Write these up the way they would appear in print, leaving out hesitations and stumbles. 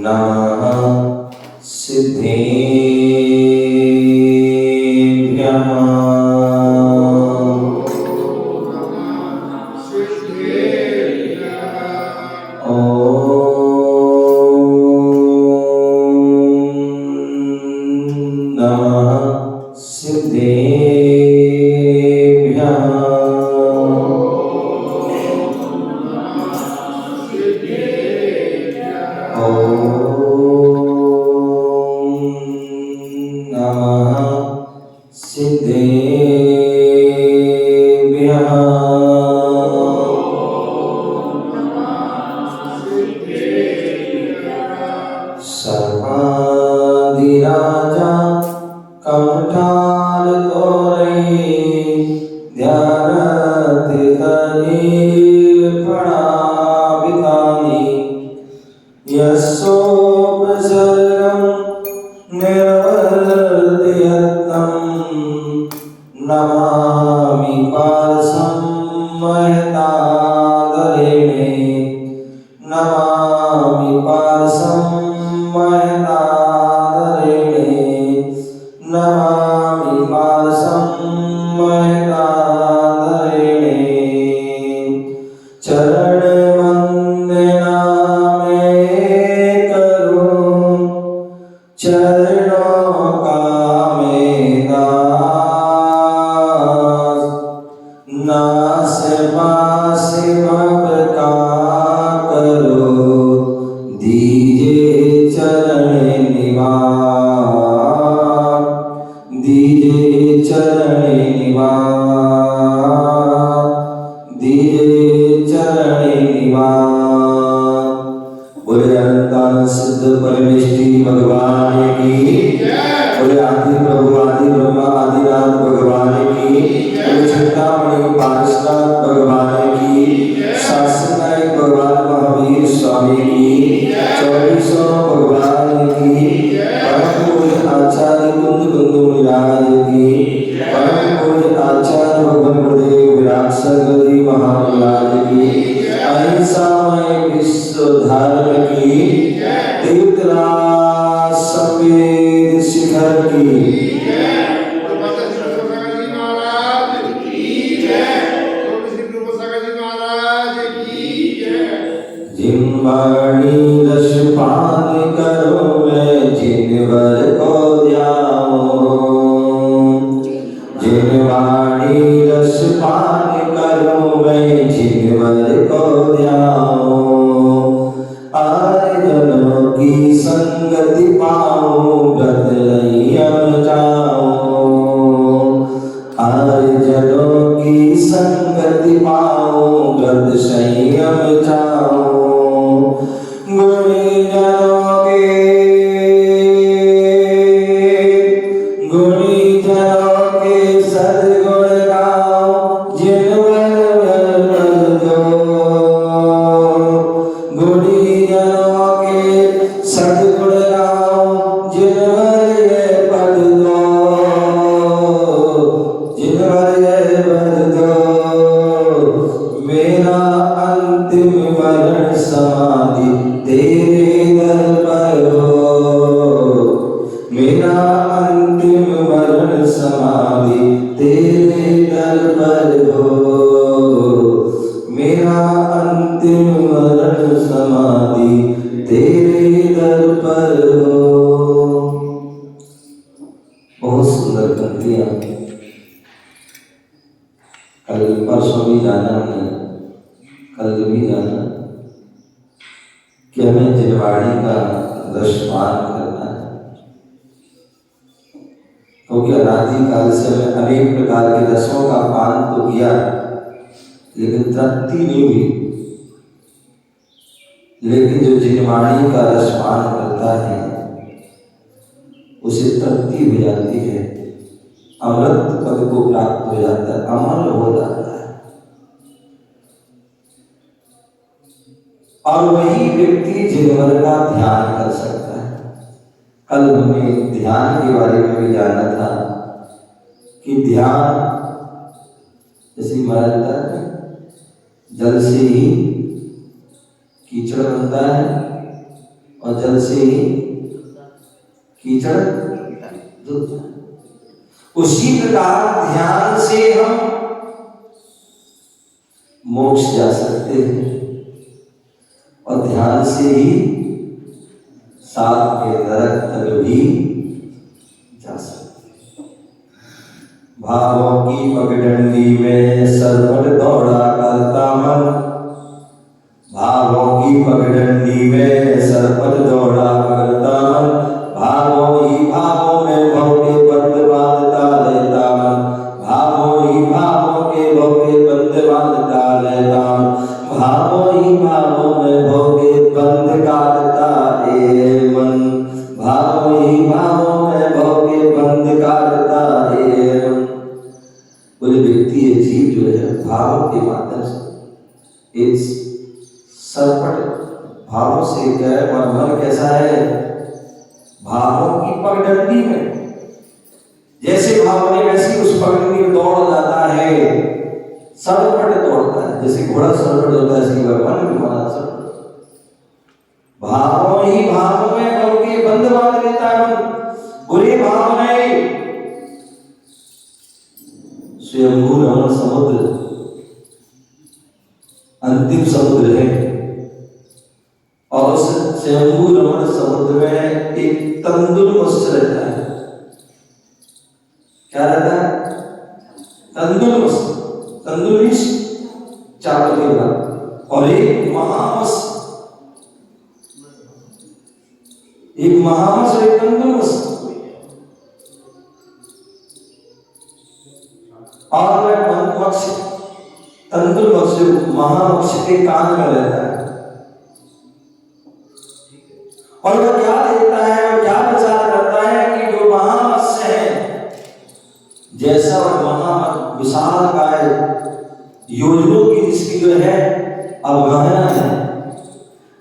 नमः सिद्धेभ्यः। सर्वाधिराजा कमठाल तोरे ध्यानतिकलील फणाभितानि यस्सोपसर्गं निर्वर्तयन्तं नमामि पार्श्वं महतादरेणे नमामि पार्श्वं महतादरेणे नमामि पार्श्वं महतादरेणे चरण वंदना मैं करूं चरणों का मैं दास नास पास का करो दीजिए चरण निवास दीजिए चरण निवास दीजिए चरण निवास। बोले अनंतान सिद्ध परमेष्टि भगवान की बोले आदि प्रभु आदि ब्रह्मा आदिनाथ भगवान की बोले चिंतामणि पार्श्वनाथ भगवान की शासनायक भगवान महावीर स्वामी की 2400 भगवान की परम पूज्य आचार्य कुंद कुंदु मुनिराज की परम पूज्य आचार्य भगवान गुरुदेव विराट सगरी महाराज की अहिंसामय विश्व धारण की तीर्थराज सफेद शिखर की जिनवाणी रस पान करो मैं जिनवर को ध्याऊं जिनवाणी रस पान करो मैं जिनवर को ध्याऊं आर्यजनों की संगति पाऊं व्रत संयम जाऊं आर्यजनों की संगति पाऊं व्रत संयम जाऊं गुणीजनों के सद्गुण गाऊं जिनवर बल दो गुणीजनों के सद्गुण गाऊं जिनवर पद दो जिनवर पद दो मेरा अंतिम वरण समाधि तेरे दर पर हो मेरा अंतिम वरण समाधि तेरे दर पर हो मेरा अंतिम वरण समाधि तेरे दर पर हो। बहुत सुंदर पंक्तियां कल परसों भी जाना हमने कल भी जाना कि हमें जिनवाणी का रसपान करना है क्योंकि अनादिकाल से हमें अनेक प्रकार के रसों का पान तो किया लेकिन तृप्ति नहीं हुई लेकिन जो जिनवाणी का रसपान करता है उसे तृप्ति हो जाती है अमृत पद को प्राप्त हो जाता है अमर हो जाता है और वही व्यक्ति जिनवर का ध्यान कर सकता है। कल हमने ध्यान के बारे में भी जाना था कि ध्यान जैसे महाराज जल से ही कीचड़ बनता है और जल से ही कीचड़ धुलता है। उसी प्रकार ध्यान से हम मोक्ष जा सकते हैं और ध्यान से ही साथ में नरक तक भी जा सकते हैं। भावों की पगडंडी में सरपट दौड़ा करता मन, भावों की पगडंडी में सरपट दौड़ा करता मन, भावों ही भावों में भव के बंध बांधता रहता मन, भावों ही भावों के भव के बंध बांधता रहता मन, भावों ही भावों में भव के बंध काटता है मन, भावों ही भावों में भव के बंध काटता है मन। बोले व्यक्ति ये जीव जो है भावों के माध्यम से इस सरपट भावों से क्या है, और मन कैसा है, भावों की पगडंडी में, जैसे भाव ने वैसे उस पगडंडी में दौड़ जाता है, सरपट दौड़ता है, जैसे घोड़ा सरपट होता है इसकी मन भी हमारा सरपट। भावों ही भावों में भव के बंध बांध लेता है मन, बुरे भाव नहीं। स्वयंभू रमण समुद्र अंतिम समुद्र है और उस स्वयंभू रमण समुद्र में एक तंदुल मत्स्य रहता है। क्या रहता है? तंदुल मत्स्य, तंदुल चावल के बाद, और एक महामत्स्य, एक महामत्स्य और एक तंदुल मत्स्य। और वह मत्स्य तंदुल मत्स्य महामत्स्य के कान में रहता है और वह क्या देखता है और क्या विचार करता है कि जो महामत्स्य है, जैसा वह महा विशाल काय योजनों की जिसकी जो है अवगाहना है,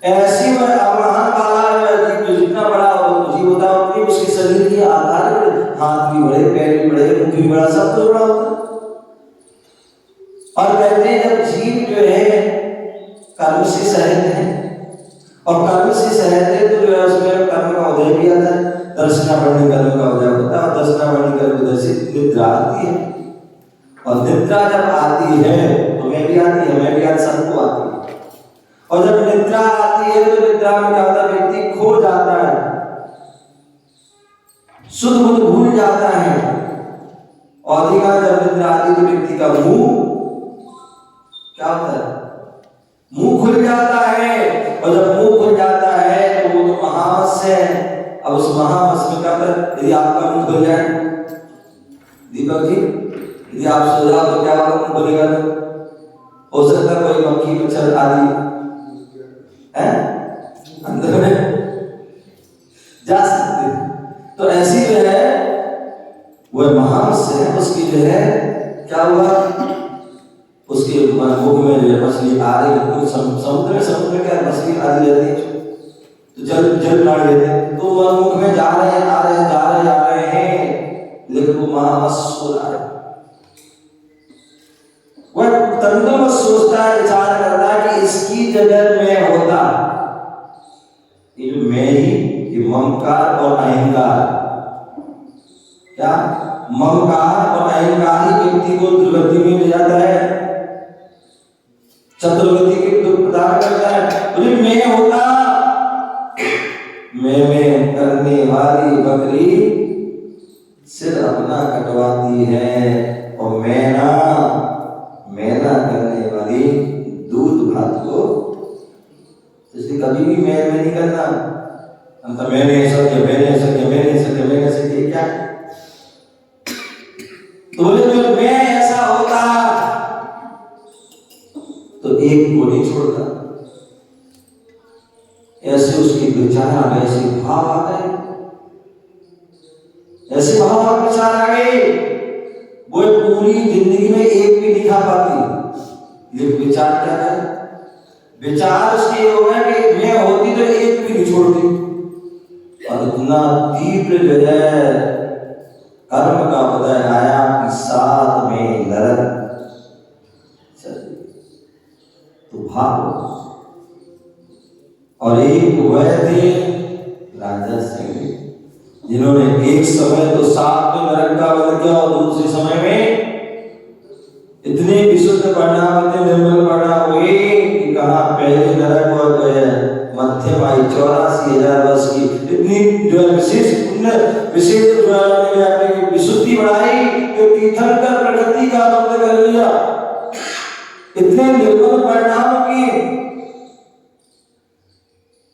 ऐसी वह अवगाहन वाला जीव जो जितना बड़ा जीव होता है उतनी उसके शरीर के आकार में हाथ भी बड़े, पैर भी बड़े, मुंह भी बड़ा, सब कुछ बड़ा होता है। और कहते हैं जब जीव जो है कर्म से सहित है और कर्म से सहित है तो जो है उसमें कर्म का उदय भी आता है, दर्शनावरणी कर्म का उदय होता है और दर्शनावरणी कर्म उदय से निद्रा आती है और निद्रा जब आती है तो मैं भी आती है, मैं भी आज सबको आती है। और जब निद्रा आती है तो निद्रा में क्या होता है, व्यक्ति खो जाता है, शुद्ध बुद्ध भूल जाता है और अधिकांश जब निद्रा आती है तो व्यक्ति का मुंह क्या होता है, मुंह खुल जाता है और जब मुंह खुल जाता है तो वो तो महामत्स्य है। अब उस महामत्स्य में क्या होता है, यदि आपका मुंह खुल जाए दीपक जी, यदि आप सो जाओ तो क्या आपका मुंह खुलेगा? हो सकता है कोई मक्खी मच्छर आदि है अंदर में जा सकते हैं। तो ऐसी जो है वह महामत्स्य है, उसकी जो है क्या हुआ, उसके मुख में जो है मछली आ रही, समुद्र में क्या मछली आ रही रहती है तो जल प्राणी रहते हैं, तो वह मुख में जा रहे हैं, आ रहे हैं, जा रहे आ रहे हैं, लेकिन वो महामत्स्य सो रहा है। वह तंदुल मत्स्य सोचता है, विचार करता है कि इसकी जगह मैं होता, ये जो मैं ही, ये ममकार और अहंकार, क्या ममकार और अहंकार ही व्यक्ति को दुर्गति में ले जाता है, चतुर्गति के दुख प्रदान करता है। तो मैं होता, मैं करने वाली बकरी सिर अपना कटवाती है और मैना करने वाली दूध भात को, इसलिए कभी भी मैं नहीं करना, अंत मैंने सके क्या, तो बोले जो मैं ऐसा होता तो एक को नहीं छोड़ता। ऐसे उसकी विचार आ गए, ऐसे भाव आ गए, ऐसे भाव और विचार आ गए, वो पूरी जिंदगी में एक भी नहीं खा पाती, लेकिन विचार क्या है, विचार उसके हो गया कि मैं होती तो एक भी नहीं छोड़ती। और इतना तीव्र जो है कर्म का उदय आया कि साथ में नरक। तो भाव और एक वह थे राजा सिंह, जिन्होंने एक समय तो 7 नरक का वध किया और दूसरे समय में इतने विशुद्ध परिणाम, इतने निर्मल परिणाम हुए कि कहा पहले नरक और मध्यम आई 84,000 वर्ष की इतनी जो है विशेष जो है अपनी विशुद्धि बढ़ाई कि तीर्थंकर प्रकृति का आनंद कर लिया, इतने निर्मल परिणाम किए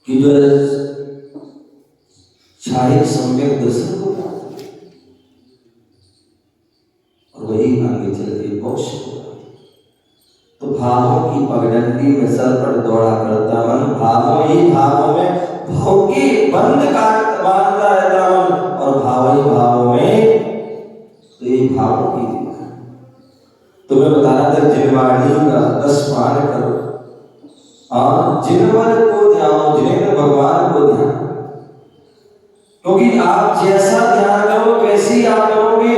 कि जो शारीरिक सम्यक दर्शन को प्राप्त, और वही आगे चल के मोक्ष को। तो भावों की पगडंडी में सर पर दौड़ा करता मन, भावों ही भावों में भाव के बंद बांधता रहता मन, और भाव ही भावों में, तो ये भावों की दीवार। तो मैं बता रहा था जिनवाणी का 10 पान करो, और जिनवर को ध्यान, जिनेंद्र भगवान को ध्यान, क्योंकि आप जैसा ध्यान करो वैसे ही आप करोगे।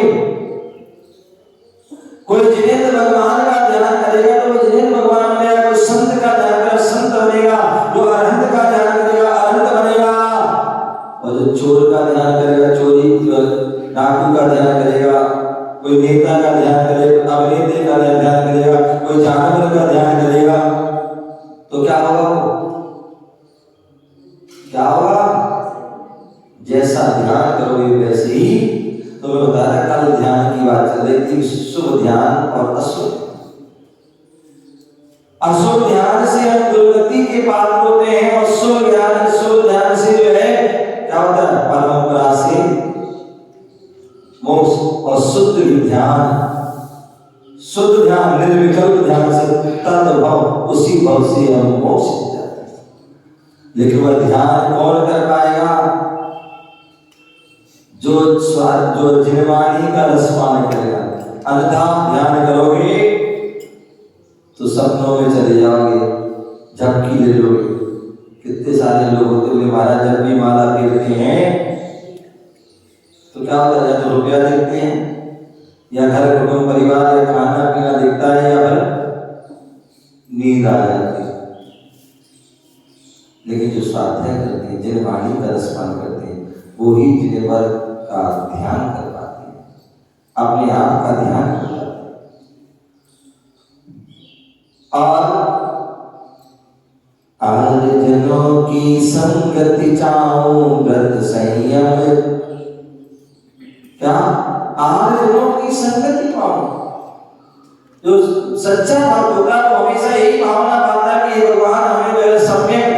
कोई जिनेंद्र भगवान का ध्यान करेगा तो वो जिनेंद्र भगवान बनेगा, कोई संत का ध्यान करेगा संत बनेगा, जो अरहंत का ध्यान करेगा अरहंत बनेगा, और जो चोर का ध्यान करेगा चोरी, डाकू का ध्यान करेगा, कोई नेता का ध्यान करेगा, अभिनेता का ध्यान करेगा, कोई जानवर का ध्यान करेगा, तो क्या होगा? क्या होगा? जैसा ध्यान करोगे वैसे ही। तो मैं बता रहा कल ध्यान की बात चल रही थी, शुभ ध्यान और अशुभ। अशुभ ध्यान से हम दुर्गति के पात्र होते हैं, और शुभ ध्यान से जो है क्या होता है? परंपरा से मोक्ष। और शुद्ध ध्यान निर्विकल्प ध्यान से तद्भव, उसी भव से हम मोक्ष जाते हैं। लेकिन वह ध्यान कौन कर पाएगा? जो जिनवाणी का रसपान करेगा। अन्यथा ध्यान करोगे तो सपनों में चले जाओगे, झपकी ले लोगे। कितने सारे लोग होते हैं महाराज, जब भी माला फेरते हैं तो क्या होता है? या तो रुपया देखते हैं, या घर कुटुंब परिवार, या खाना पीना दिखता है, या फिर नींद आ जाती है। लेकिन जो स्वाध्याय करते हैं, जिनवाणी का रसपान करते हैं, वो ही जिनेवर का ध्यान कर पाते हैं, अपने आप का ध्यान कर पाते हैं। और आर्जनों की संगति चाहूं व्रत संयम, क्या? आर्जनों की संगति पाऊं। जो सच्चा भक्त होता है वो हमेशा यही भावना पाता है कि भगवान हमें सम्यक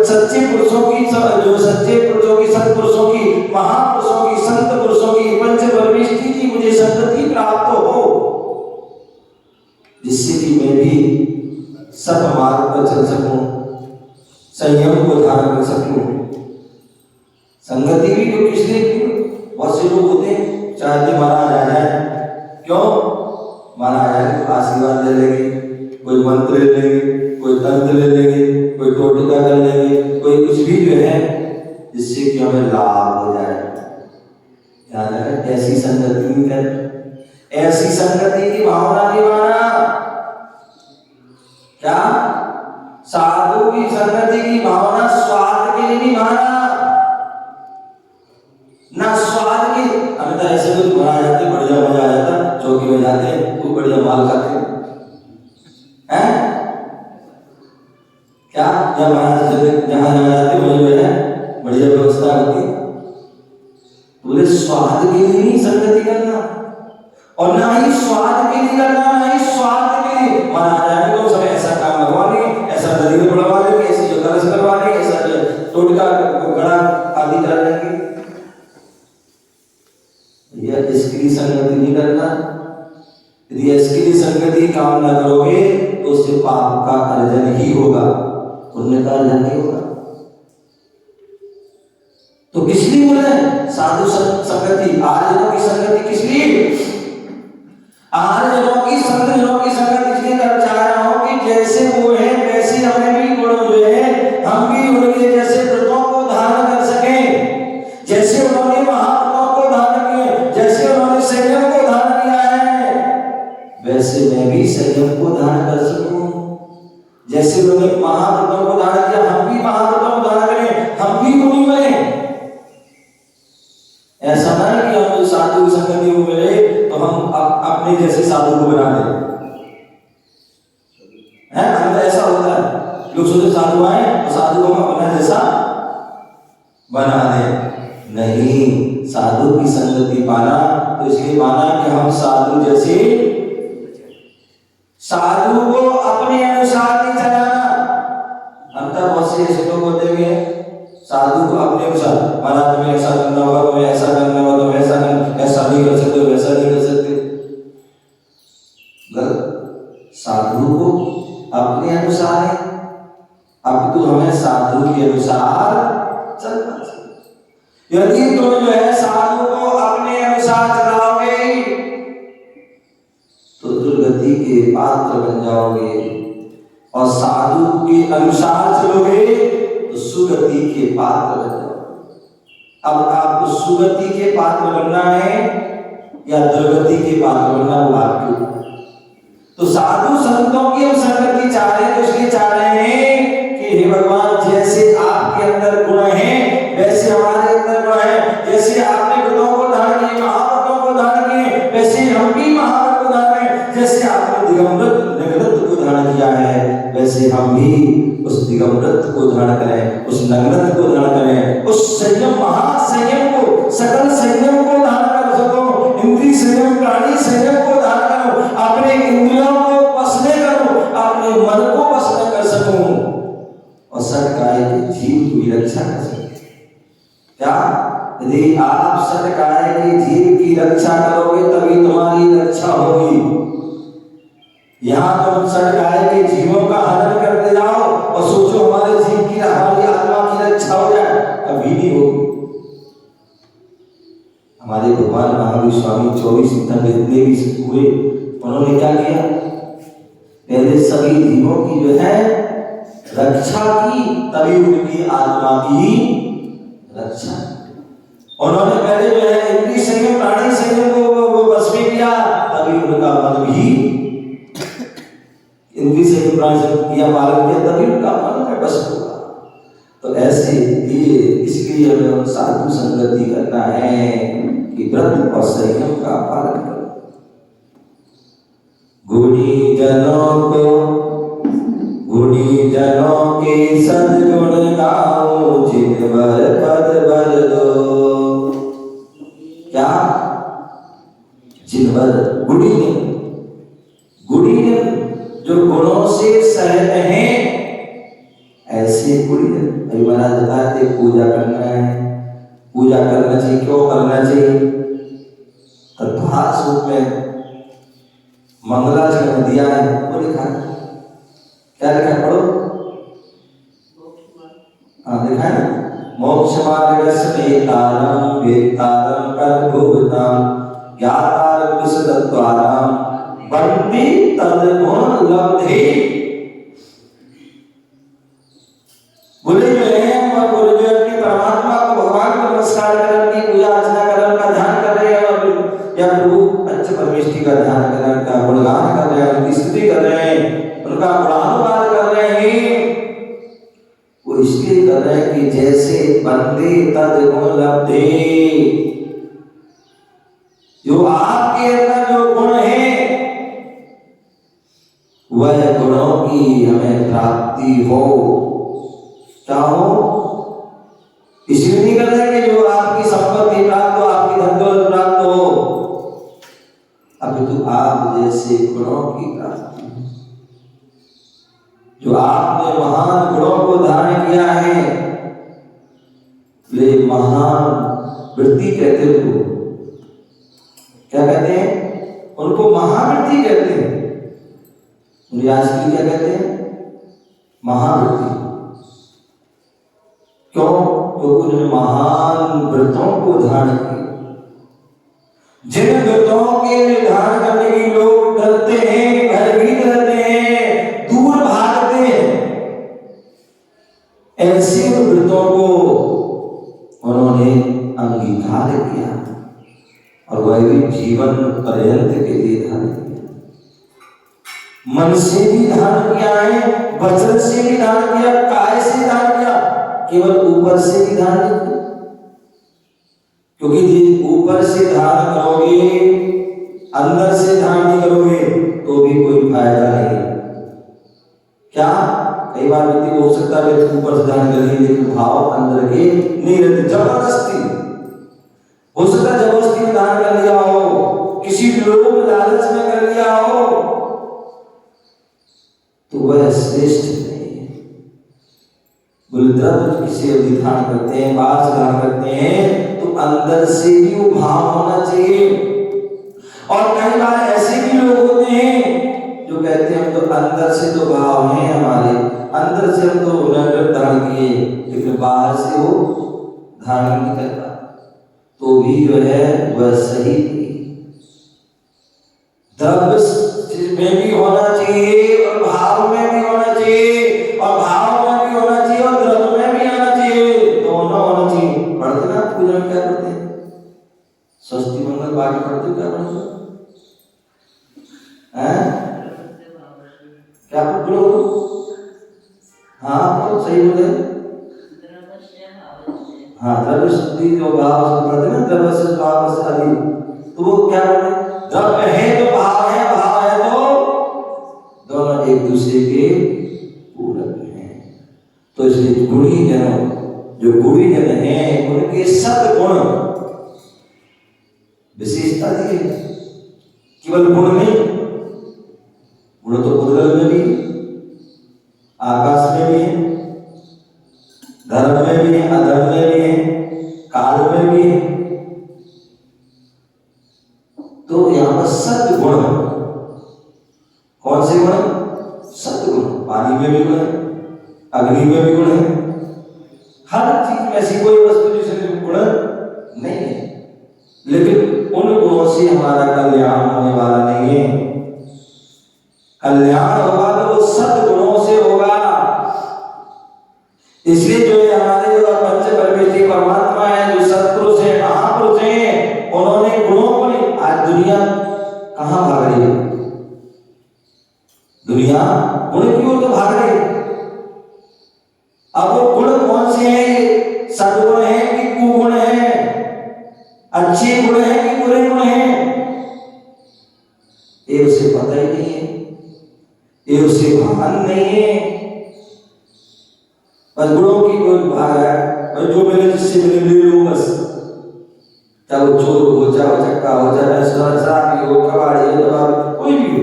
सच्चे पुरुषों की, जो सच्चे पुरुषों की, सत्पुरुषों की, महापुरुषों की, संत पुरुषों की, पंच परमेष्ठी की मुझे संगति प्राप्त हो, जिससे कि मैं भी सब मार्ग पर चल सकूं, संयम को धारण कर सकूं। संगति भी तो किस लिए? बहुत से लोग होते हैं चाहते महाराज आ जाए, क्यों? महाराज आए तो आशीर्वाद ले लेंगे, कोई मंत्र ले लेंगे, कोई तंत्र ले लेंगे, कोई टोटका कर लेंगे, कोई कुछ भी जो है जिससे कि हमें लाभ हो जाए। ध्यान रखें, ऐसी संगति नहीं कर, ऐसी संगति की भावना नहीं माना। क्या? साधु की संगति की भावना स्वार्थ के लिए नहीं माना, ना स्वाद की। हमें तो ऐसे कुछ बना जाते, बढ़िया मजा आ जाता, चौकी में जाते खूब बढ़िया माल खाते हैं, क्या? जब महाराज जहां जाते वहीं जो है बढ़िया व्यवस्था होती। बोले स्वाद के लिए नहीं संगति करना, और ना ही स्वाद के लिए करना, ना ही स्वाद के लिए। महाराज आएंगे तो सब ऐसा काम करवा लेंगे, ऐसा नदी में बढ़वा लेंगे, ऐसी जो दर्श करवा लेंगे, ऐसा जो टोटका गड़ा आदि कर लेंगे। यह इसके लिए संगति नहीं करना। यदि इसके लिए संगति कामना करोगे तो उससे पाप का अर्जन ही होगा, पुण्य का अर्जन नहीं होगा। तो किस लिए बोले साधु संगति, आर्यजनों की संगति किस लिए? आर्यजनों की संगति इसलिए कर चाह रहा हूं कि जैसे वो है वैसे हमें भी गुण जो है, हम भी उनके जैसे व्रतों को धारण कर सकें, जैसे उन्होंने महाव्रतों को धारण किए, जैसे उन्होंने संयम को धारण किया है, वैसे मैं भी संयम को धारण कर सकूं। जैसे उन्होंने महाव्रतों को धारण किया, हम भी महाव्रत दूसरे साधु आए तो साधु को अपना जैसा बना दे। नहीं, साधु की संगति पाना तो इसलिए पाना कि हम साधु जैसे, साधु को अपने अनुसार नहीं चलाना। हम तो बहुत से ऐसे लोग होते हुए साधु को अपने अनुसार, माना तुम्हें ऐसा करना होगा, तुम्हें ऐसा करना होगा, तुम्हें ऐसा करना, ऐसा नहीं कर सकते, वैसा नहीं कर सकते। साधु को अपने अनुसार है, अब तो हमें साधु के अनुसार चलना चाहिए। यदि तुम जो है साधु को अपने अनुसार चलाओगे तो दुर्गति के पात्र बन जाओगे, और साधु के अनुसार चलोगे तो सुगति के पात्र बन जाओगे। अब आपको सुगति के पात्र बनना है या दुर्गति के पात्र बनना, वो आपके। तो साधु संतों की हम संगति चाह रहे हैं तो इसलिए चाह रहे हैं कि हे भगवान, जैसे आपके अंदर गुण हैं वैसे हमारे अंदर गुण है। जैसे आपने व्रतों को धारण किए, महाव्रतों को धारण किए, वैसे हम भी महाव्रत को धारण करें। जैसे आपने दिगंबरत नग्नत को धारण किया है, वैसे हम भी उस दिगंबरत को धारण करें, उस नग्नत को धारण करें, उस संयम, महासंयम को, सकल संयम को धारण कर सको। इंद्रिय संयम, प्राणी संयम को धारण करो, अपने इंद्रियों को वश में करो, अपने मन को वश में कर सकूं, और सटकाए के जीव की रक्षा कर सकें। क्या? यदि आप सटकाए के जीव की रक्षा करोगे तभी तुम्हारी रक्षा होगी। यहाँ तुम सटकाए के जीवों का हनन करते जाओ और सोचो हमारे जीव की, हमारी आत्मा की रक्षा हो जाए, कभी नहीं होगी। हमारे भगवान महावीर स्वामी 24 तीर्थंकर जितने भी हुए, उन्होंने क्या किया? पहले सभी जीवों की जो है रक्षा की, तभी उनकी आत्मा की रक्षा। उन्होंने पहले जो है इंद्रिय संयम, प्राणी संयम को वश में किया, तभी उनका मन भी इंद्रिय संयम, प्राणी संयम किया, पालन किया, तभी उनका मन में बस होगा। तो ऐसे ये इसलिए हमें साधु संगति करना है कि व्रत और संयम का पालन करो। गुणी जनों के सद्गुण गाओ, जिनवर पद बल दो। क्या? जिनवर, गुणीजन जो गुणों से सहज हैं, ऐसे गुणीजन। अभी महाराज बताते थे पूजा करना है, पूजा करना चाहिए। क्यों करना चाहिए? तद्भास रूप में मंगलाचरण दिया है, वो लिखा है। क्या लिखा है? पढ़ो। हाँ, लिखा है मोक्ष मार्गस्य तारम वेत्तारम कर्भुताम ज्ञातारम विशदत्वानाम बंदी तद्गुण लब्धे। बोले जो है, बोले जो अपनी परमात्मा को, भगवान को नमस्कार कर, उनकी पूजा अर्चना कर, उनका ध्यान कर रहे हैं, और या प्रभु पंच परमेष्टि का ध्यान कर रहे हैं, उनका गुणगान कर रहे हैं, उनकी स्तुति कर रहे हैं, उनका गुणानुवाद कर रहे हैं। वो इसलिए कर रहे हैं कि जैसे बंदे तद्गुण लब्धे, जो आपके अंदर जो गुण है वह गुणों की हमें प्राप्ति हो। क्या हो? इसलिए नहीं कर रहे कि जो आपकी संपत्ति प्राप्त हो, आपकी धन दौलत प्राप्त हो, अभी तो आप जैसे गुणों की प्राप्ति, जो आपने महान गुणों को धारण किया है, वे महान वृत्ति कहते हैं। क्या कहते हैं? उनको महावृत्ति कहते हैं। व्यास जी क्या कहते हैं? महावृत्ति। क्यों? क्योंकि उन्होंने महान व्रतों को धारण किया। जिन व्रतों के धारण करने के लोग डरते हैं, भयभीत रहते हैं, दूर भागते हैं, ऐसे व्रतों को उन्होंने अंगीकार किया और वह भी जीवन पर्यंत के लिए धारण किया। मन से भी धारण किया है, वचन से भी धारण किया, काय से धारण किया, केवल ऊपर से भी धारण नहीं किया। क्योंकि जिस ऊपर से धारण करोगे, अंदर से धारण नहीं करोगे तो भी कोई फायदा नहीं। क्या? कई बार व्यक्ति हो सकता है व्यक्ति ऊपर से ध्यान कर लिए लेकिन भाव अंदर के नहीं रहते, जबरदस्ती हो सकता है, जबरदस्ती में दान कर लिया हो, किसी लोग लालच में कर लिया हो, तो वह श्रेष्ठ नहीं है। द्रव्य किसी अधिधान करते हैं, बाहर से दान करते हैं, तो अंदर से भी वो भाव होना चाहिए। और कई बार ऐसे भी लोग होते हैं जो कहते हैं हम तो अंदर से तो भाव है हमारे, अंदर से हम तो नगर धारण किए, लेकिन बाहर से वो धारण नहीं करता, तो भी जो है वह सही नहीं। द्रव्य में भी होना चाहिए और भाव में भी होना चाहिए, और भाव में भी होना चाहिए और द्रव्य में भी होना चाहिए, दोनों होना चाहिए। पढ़ते ना पूजा में क्या करते हैं, स्वस्ति मंगल पाठ पढ़ते हो, क्या पढ़ते हो क्या पढ़ो? हाँ तो सही बोले, हाँ द्रव्य शुद्धि जो भाव से पढ़ते ना, द्रव्य से भाव से आदि, तो वो क्या बोले, द्रव्य है तो भाव है, भाव है तो दोनों एक दूसरे के पूरक हैं। तो इसलिए गुणी जन, जो गुणी जन हैं उनके सद्गुण विशेषता दी है। केवल गुण नहीं, गुण तो उद्गल में भी, आकाश में भी है, धर्म में भी है, अधर्म में भी है, काल में भी है। तो यहाँ पर सद्गुण, कौन से गुण? सद्गुण। पानी में भी गुण है, अग्नि में भी गुण है, हर चीज में ऐसी कोई वस्तु जिसमें गुण नहीं है, लेकिन उन गुणों से हमारा कल्याण होने वाला नहीं है। कल्याण होगा तो वो सद्गुणों से होगा। इसलिए जो है हमारे जो पंच परमेश्वरी परमात्मा है, जो सत्पुरुष है, महापुरुष है, उन्होंने गुणों को नहीं। आज दुनिया कहाँ भाग रही है? दुनिया गुण की ओर तो भाग रही है। अब वो गुण कौन से हैं? सद्गुण है कि कुगुण है? अच्छे गुण है कि बुरे गुण है? ये उसे पता ही नहीं है, ये उसे भान नहीं है। बस गुणों की कोई भाग है, और जो मिले जिससे मिले ले लो बस, चाहे वो चोर हो, चाहे वो चक्का हो, चाहे शराबी हो, कबाड़ी हो, कोई भी हो।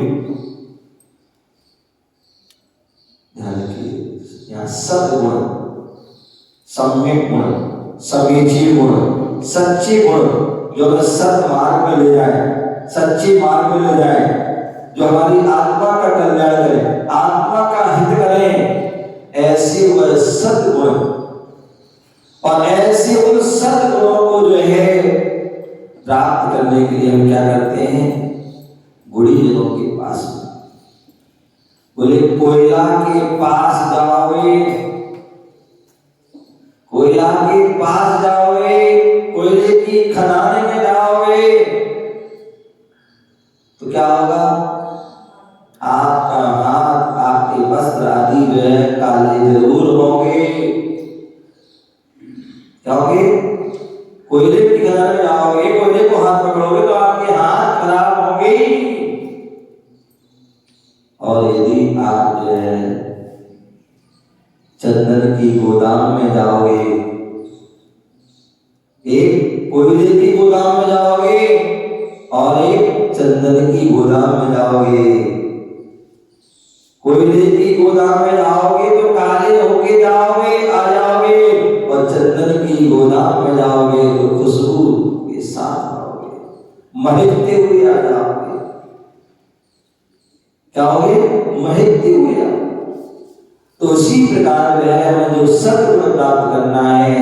ध्यान रखिए, यहाँ सद्गुण, सम्यक गुण, समीचीन गुण, सच्चे गुण, जो हमें सत मार्ग में ले जाए, सच्चे मार्ग में ले जाए, जो हमारी आत्मा का कल्याण करे, आत्मा का हित करे, ऐसे वह सद्गुण। और ऐसे उन सद्गुणों को जो है प्राप्त करने के लिए हम क्या करते हैं? गुणीजनों के पास। बोले कोयला के पास जाओगे, कोयला के पास जाओगे, कोयले की खदान में जाओगे, तो क्या होगा? आपका हाथ, आपके वस्त्र आदि जो है काले जरूर होंगे। क्या होंगे? कोयले की खदान में जाओगे, कोयले को हाथ पकड़ोगे तो आपके हाथ खराब होंगे। और यदि आप जो है चंदन की गोदाम में जाओगे, एक कोयले की गोदाम में जाओगे और एक चंदन की गोदाम में जाओगे। कोयले की गोदाम में जाओगे तो काले होके जाओगे, आ जाओगे, और चंदन की गोदाम में जाओगे तो खुशबू के साथ आओगे, महकते हुए आ जाओगे। क्या होगे? महकते हुए आओगे। तो उसी प्रकार जो है हमें जो सद्गुण प्राप्त करना है,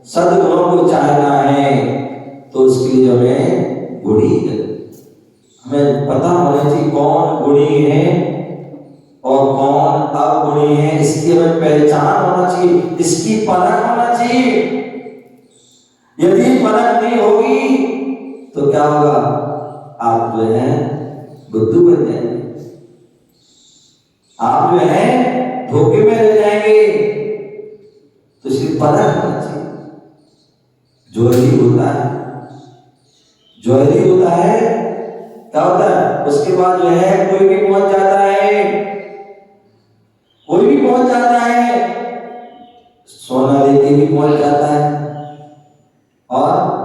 सद्गुणों को चाहना है, तो उसके लिए हमें गुणी, हमें पता होना चाहिए कौन गुणी है और कौन अवगुणी है। इसकी हमें पहचान होना चाहिए, इसकी परख होना चाहिए। यदि परख नहीं होगी तो क्या होगा? आप जो है बुद्धू बन जाएंगे, आप जो है धोखे में रह जाएंगे। तो इसकी परख होना चाहिए। ज्वेलरी होता है, ज्वेलरी होता है, क्या होता है? उसके बाद जो है कोई भी पहुंच जाता है, कोई भी पहुंच जाता है, सोना लेके भी पहुंच जाता है। और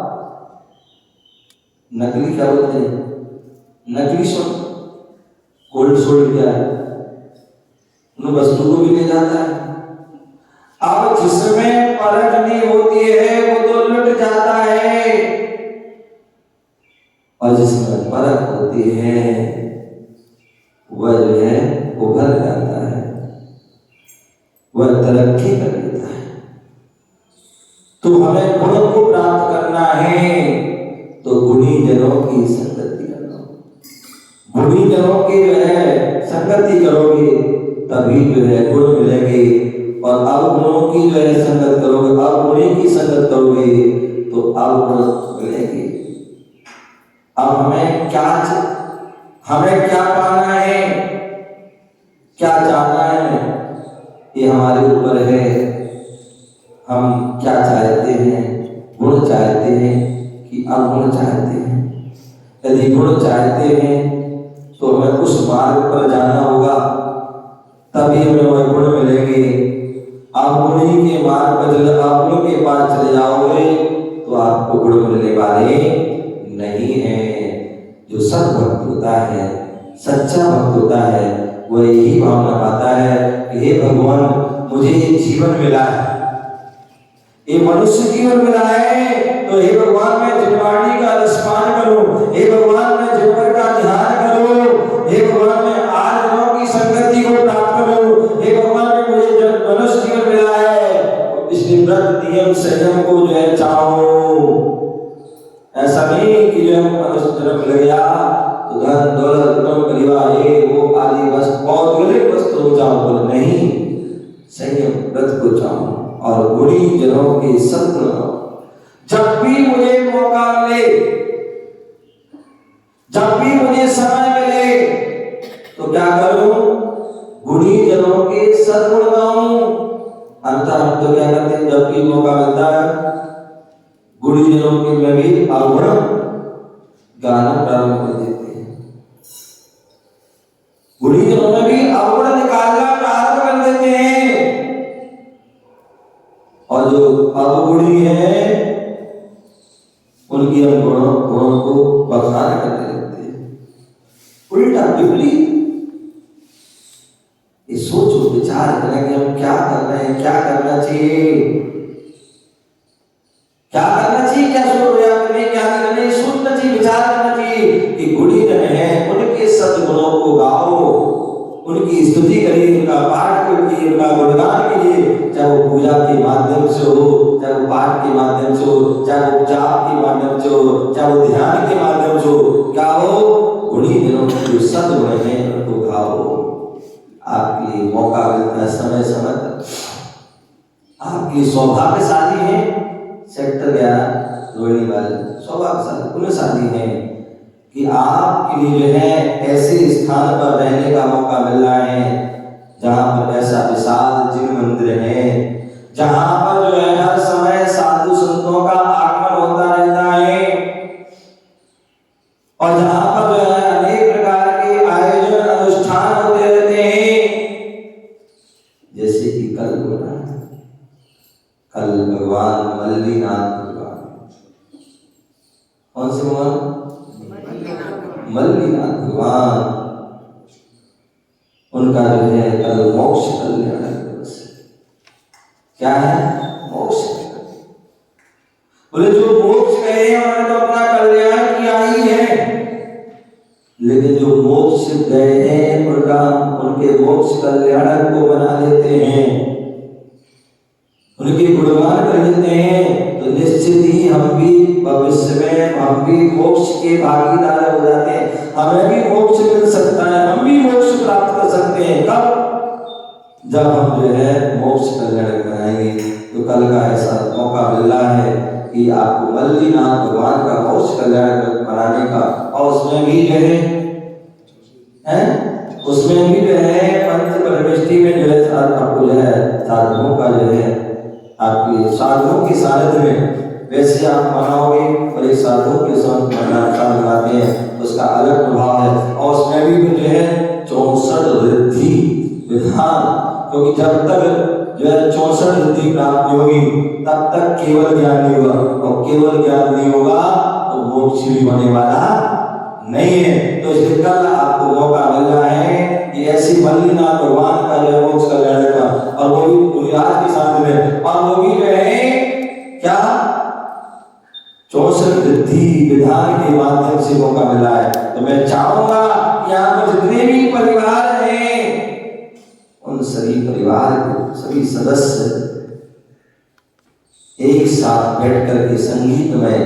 नकली क्या बोलते हैं, नकली सोना, गोल्ड सोल्ड क्या है, उन वस्तु को भी ले जाता है। अब जिसमें परख नहीं होती है वो तो लुट जाता है, और जिसमें परख होती है वह जो है उभर जाता है, वह तरक्की कर लेता है। तो हमें गुण को प्राप्त करना है तो गुणी जनों की संगति करना, गुणी जनों की जो है संगति करोगे तभी जो है गुण मिलेंगे। और अवगुणों की जो है संगत करोगे, अवगुणी की संगत करोगे तो अवगुण मिलेंगे। अब हमें क्या पाना है, क्या चाहना है, ये हमारे ऊपर है। हम क्या चाहते हैं, गुण चाहते हैं कि अवगुण चाहते हैं। यदि गुण चाहते हैं तो हमें उस मार्ग पर जाना होगा, तभी हमें वह गुण मिलेंगे। अवगुणी के मार्ग पर, अवगुण के पास चले जाओगे तो आपको गुण मिलने वाले नहीं है। जो सत भक्त होता है, सच्चा भक्त होता है, वह यही भावना पाता है कि हे भगवान, मुझे ये जीवन मिला है, ये मनुष्य जीवन मिला है, तो हे भगवान मैं जिह्वाणी का रसपान करूं, हे भगवान मैं जिह्वर का ध्यान करूं, हे भगवान मैं आर्यों की संगति को प्राप्त करूं, हे भगवान मुझे मनुष्य जीवन मिला है, इसलिए व्रत नियम संयम को जो है चाहूं। ऐसा नहीं कि जो मनुष्य जन्म मिल गया तो धन दौलत कुटुंब परिवार ये वो आदि बस भौगोलिक वस्तु चाहूं, नहीं, संयम व्रत को चाहूं और गुणी जनों के सद्गुण। जब भी मुझे मौका मिले, जब भी मुझे समय मिले तो क्या करूं, गुणी जनों के सद्गुण गाऊं। अंतर हम तो क्या करते हैं, जब भी मौका मिलता है गुणी जनों के में भी अवगुण गाना प्रारंभ कर देते हैं, गुणी जनों में भी अवगुण निकालना प्रारंभ कर देते हैं। और जो अवगुणी है उनकी हम गुणों को बखान करते रहते हैं। उल्टा विपरीत ये सोचो विचार करें कि हम क्या कर रहे हैं, क्या करना चाहिए, क्या करना चाहिए, क्या सोच रहे हैं, क्या करना है, सोचना चाहिए, विचार करना चाहिए कि गुणी जन है उनके सद्गुणों को गाओ, उनकी स्तुति करिए, उनका पाठ कीजिए, उनका गुणगान कीजिए, चाहे वो पूजा के माध्यम से हो, चाहे वो पाठ के माध्यम से हो, चाहे वो जाप के माध्यम से हो, चाहे वो ध्यान के माध्यम से हो, क्या हो, गुणी जनों के सद्गुण है उनको गाओ। आपके लिए मौका मिलता है समय समय तक, आपकी सौभाग्यशाली है, सेक्टर 11 रोहिणी वाले सौभाग्यशाली पुण्यशाली है कि आपके लिए जो है ऐसे स्थान पर रहने का मौका मिल रहा है जहां पर ऐसा विशाल जिन मंदिर है, जहां पर जो है हर समय साधु संतों का आगमन होता रहता है, और जहां पर जो है अनेक प्रकार के आयोजन अनुष्ठान होते रहते हैं। जैसे कि कल हो रहा है, कल भगवान मल्लीनाथ, कौन से भगवान, मल्लीनाथ भगवान, उनका जो है कल मोक्ष कल्याण दिवस। क्या है, मोक्ष। बोले जो मोक्ष गए उन्होंने तो अपना कल्याण किया ही है, लेकिन जो मोक्ष गए हैं उनके मोक्ष कल्याण को बना लेते हैं, उनके गुणगान कर लेते हैं, तो निश्चित ही हम भी भविष्य में हम भी मोक्ष के भागीदार हो जाते हैं, हमें भी मोक्ष मिल सकता है, हम भी मोक्ष प्राप्त कर सकते हैं। कब, जब हम जो है मोक्ष कल्याण कराएंगे। तो कल का ऐसा मौका मिल रहा है कि आपको मल्लीनाथ भगवान का मोक्ष कल्याण कराने का, और उसमें भी जो है उसमें भी जो है पंच परमेष्टि में जो है आपको जो है साधुओं का जो है आपके साधुओं के सानिध्य में वैसे आप मनाओगे, और एक साधुओं के साथ मनाते हैं उसका अलग प्रभाव है। और उसमें भी जो है 64 रिद्धि विधान क्योंकि जब तक जो है 64 रिद्धि प्राप्त नहीं होगी तब तक केवल ज्ञान नहीं होगा, और केवल ज्ञान नहीं होगा तो मोक्ष भी होने वाला नहीं है। तो इसलिए कल आपको मौका मिल रहा है कि ऐसी मल्लीनाथ भगवान का जो मोक्ष का लड़ने का, और वो भी मुनिराज के साथ में, और वो भी जो है क्या 64 रिद्धि विधान के माध्यम से मौका मिला है। तो मैं चाहूंगा कि यहाँ पर जितने भी परिवार हैं उन सभी परिवार के सभी सदस्य एक साथ बैठ करके संगीत में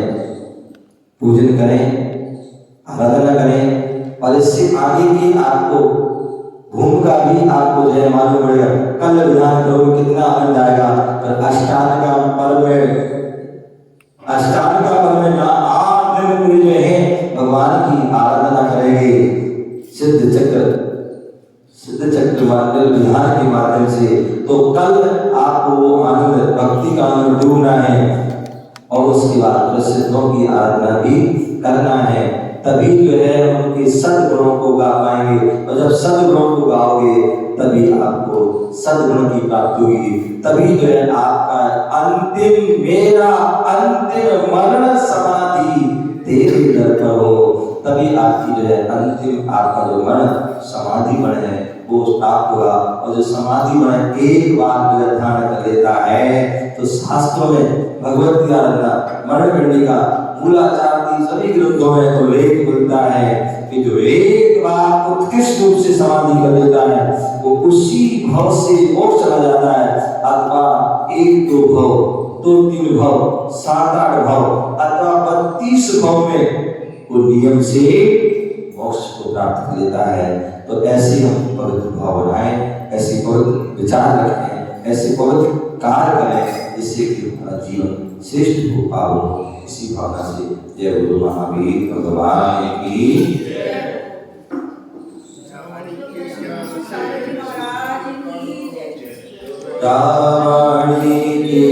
पूजन करें, आराधना करें, और इससे आगे की आपको भूमिका भी आपको जो है मालूम पड़ेगा। कल विधान करोगे कितना आनंद आएगा। तो अष्टांग का पर्व में, अष्टांग का पर्व में 8 दिन पूरे जो है भगवान की आराधना करेंगे सिद्ध चक्र माध्यम विधान के माध्यम से। तो कल आपको आनंद भक्ति का आनंद ढूंढना है और उसके बाद प्रसिद्धों की आराधना भी करना है। तभी जो है उनके सद्गुणों को गा पाएंगे, और जब सद्गुणों को गाओगे तभी आपको सद्गुण की प्राप्ति होगी। तभी जो है आपका अंतिम, मेरा अंतिम मरण समाधि तेरे दर पर हो, तभी आपकी जो है अंतिम आपका जो मरण समाधि मरण है वो प्राप्त होगा। और जो समाधि मरण एक बार ध्यान कर लेता है तो शास्त्रों में भगवत आराधना मरण करने का मूलाचार सभी ग्रंथों में तो लेख मिलता है कि जो एक बार उत्कृष्ट रूप से समाधि कर लेता है वो उसी भाव से मोक्ष चला जाता है। अथवा 1-2 भाव, 2-3 भाव, 7-8 भाव अथवा 32 भाव में वो नियम से मोक्ष को प्राप्त कर लेता है। तो ऐसे हम पवित्र भाव बनाएं, ऐसे पवित्र विचार रखें, ऐसे पवित्र कार्य करें जिससे कि हमारा जीवन श्रेष्ठ हो पाओ। इसी भावना से जय गुरु महावीर भगवान की। रावणी के